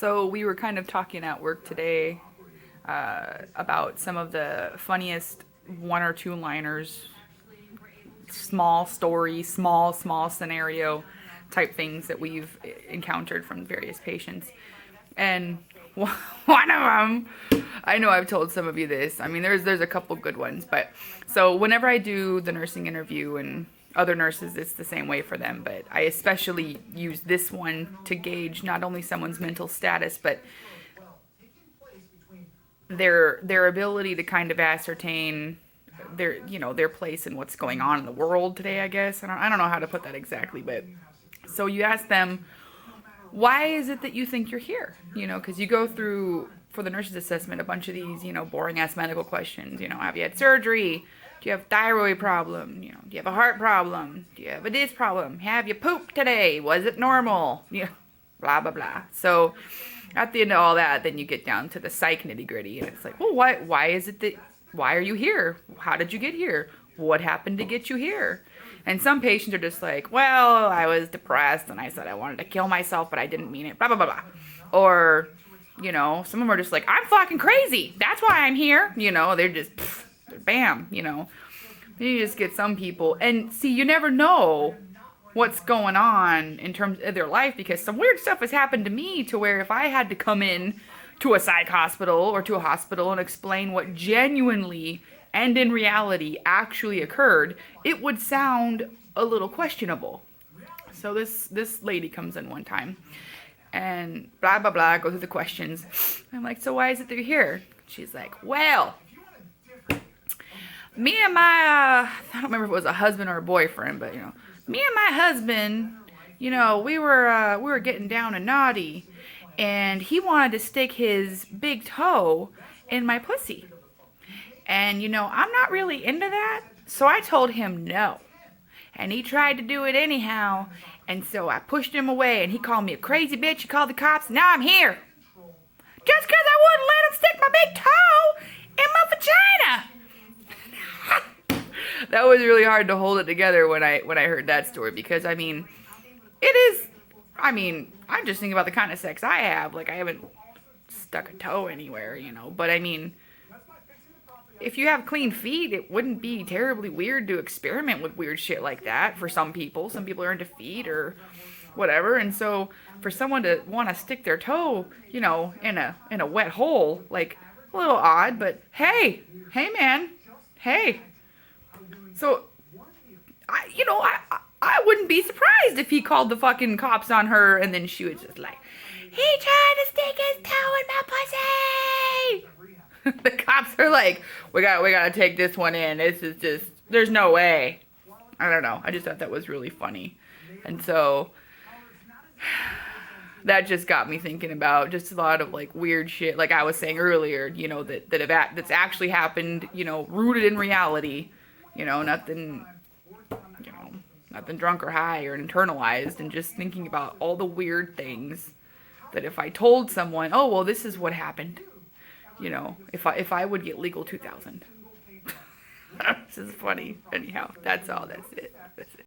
So we were kind of talking at work today about some of the funniest one or two liners, small story, small scenario type things that we've encountered from various patients. And one of them, I know I've told some of you this. I mean, there's a couple good ones, but so whenever I do the nursing interview and other nurses, it's the same way for them, but I especially use this one to gauge not only someone's mental status, but their ability to kind of ascertain their place in what's going on in the world today, I guess. I don't know how to put that exactly, but so you ask them, why is it that you think you're here? Because you go through, for the nurse's assessment, a bunch of these, boring ass medical questions. Have you had surgery? Do you have a thyroid problem? Do you have a heart problem? Do you have a this problem? Have you pooped today? Was it normal? Blah, blah, blah. So at the end of all that, then you get down to the psych nitty gritty. And it's like, well, why are you here? How did you get here? What happened to get you here? And some patients are just like, well, I was depressed and I said I wanted to kill myself, but I didn't mean it, blah, blah, blah, blah. Or, some of them are just like, I'm fucking crazy. That's why I'm here. They're just, bam, Then you just get some people. And see, you never know what's going on in terms of their life, because some weird stuff has happened to me to where if I had to come in to a psych hospital or to a hospital and explain what genuinely and in reality actually occurred, it would sound a little questionable. So this lady comes in one time and blah, blah, blah, go through the questions. I'm like, so why is it that you're here? She's like, well, me and my, I don't remember if it was a husband or a boyfriend, but, me and my husband, we were getting down and naughty, and he wanted to stick his big toe in my pussy. And, I'm not really into that, so I told him no. And he tried to do it anyhow, and so I pushed him away, and he called me a crazy bitch. He called the cops, and now I'm here. Just because I wouldn't let him stick my big toe in my vagina. That was really hard to hold it together when I heard that story, because, I'm just thinking about the kind of sex I have. Like, I haven't stuck a toe anywhere, but if you have clean feet, it wouldn't be terribly weird to experiment with weird shit like that for some people. Some people are into feet or whatever, and so for someone to want to stick their toe, in a wet hole, like, a little odd, but hey man, hey. So, I wouldn't be surprised if he called the fucking cops on her, and then she was just like, he tried to stick his toe in my pussy! The cops are like, we gotta take this one in. This is just, there's no way. I don't know. I just thought that was really funny. And so, that just got me thinking about just a lot of, like, weird shit. Like I was saying earlier, that's actually happened, rooted in reality. Nothing drunk or high or internalized, and just thinking about all the weird things that if I told someone, oh, well, this is what happened, if I would get legal 2000. This is funny. Anyhow, that's all. That's it.